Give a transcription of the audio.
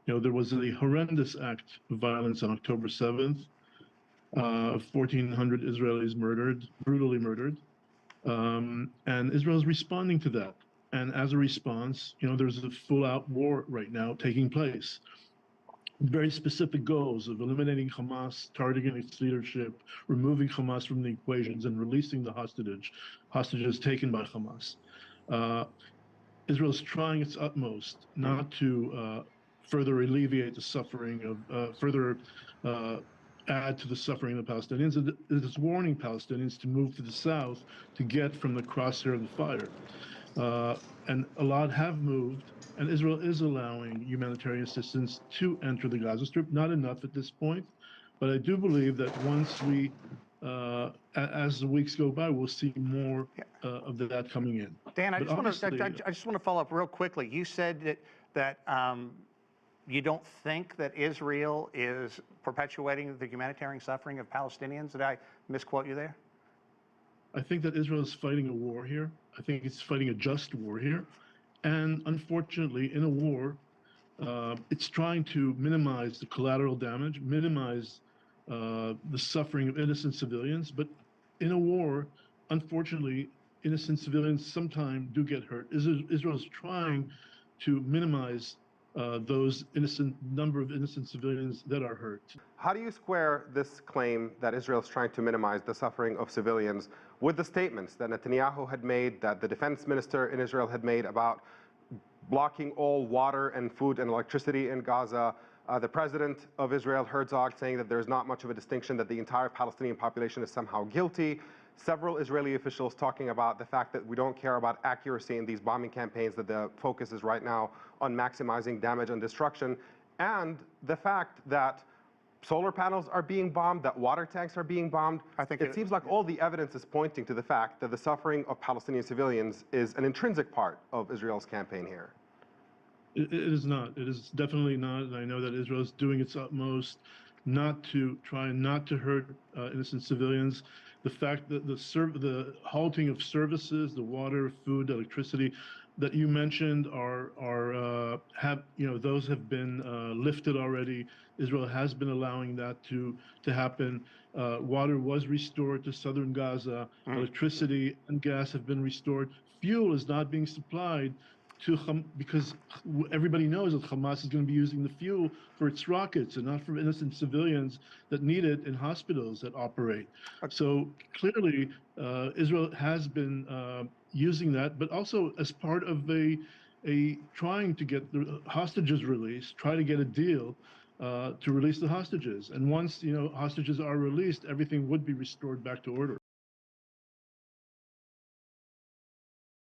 There was a horrendous act of violence on October 7th. 1,400 Israelis murdered, brutally murdered. And Israel is responding to that. And as a response, there's a full-out war right now taking place. Very specific goals of eliminating Hamas, targeting its leadership, removing Hamas from the equations, and releasing the hostages taken by Hamas. Israel is trying its utmost not to further alleviate the suffering further add to the suffering of the Palestinians. It is warning Palestinians to move to the south to get from the crosshair of the fire. And a lot have moved, and Israel is allowing humanitarian assistance to enter the Gaza Strip. Not enough at this point, but I do believe that once we, as the weeks go by, we'll see more of that coming in. Dan, I just want to follow up real quickly. You said that you don't think that Israel is perpetuating the humanitarian suffering of Palestinians. Did I misquote you there? I think that Israel is fighting a war here. I think it's fighting a just war here. And unfortunately, in a war, it's trying to minimize the collateral damage, minimize the suffering of innocent civilians. But in a war, unfortunately, innocent civilians sometimes do get hurt. Israel is trying to minimize those number of innocent civilians that are hurt. How do you square this claim that Israel is trying to minimize the suffering of civilians with the statements that Netanyahu had made, that the defense minister in Israel had made about blocking all water and food and electricity in Gaza? The president of Israel, Herzog, saying that there's not much of a distinction, that the entire Palestinian population is somehow guilty. Several Israeli officials talking about the fact that we don't care about accuracy in these bombing campaigns, that the focus is right now on maximizing damage and destruction, and the fact that solar panels are being bombed, that water tanks are being bombed. I think it seems like all the evidence is pointing to the fact that the suffering of Palestinian civilians is an intrinsic part of Israel's campaign here. It is not. It is definitely not. And I know that Israel is doing its utmost not to hurt innocent civilians. The fact that the halting of services, the water, food, electricity that you mentioned those have been lifted already. Israel has been allowing that to happen. Water was restored to southern Gaza. Electricity and gas have been restored. Fuel is not being supplied because everybody knows that Hamas is going to be using the fuel for its rockets and not for innocent civilians that need it in hospitals that operate. So clearly, Israel has been using that, but also as part of a trying to get the hostages released, try to get a deal to release the hostages. And once hostages are released, everything would be restored back to order.